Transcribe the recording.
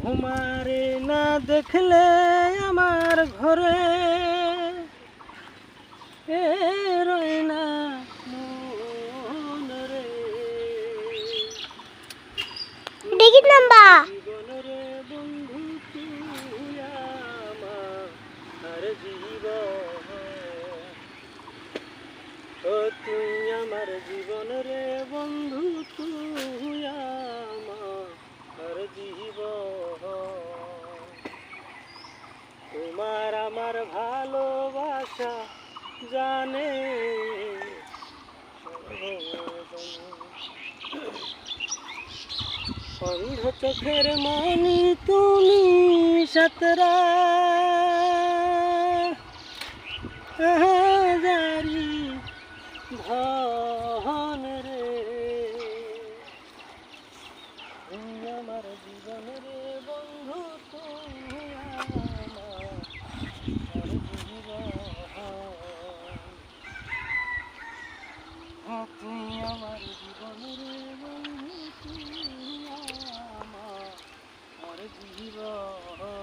তোমারে না দেখলে আমার ঘরে রয় না মন রে। দেখি নাম্বা জীবন রে বন্ধু তুই আমার জীবন, ও তুই আমার জীবন রে বন্ধু তুই আমার জীবন। তোমার আমার ভালোবাসা জানে অন্ধ চোখের মনি তুমি সতরা জারি ধন রে। তুই আমার জীবন রে বন্ধু তুই আমার জীবন, তুই আমার জীবন রে বন্ধু তুই আমার জীবন।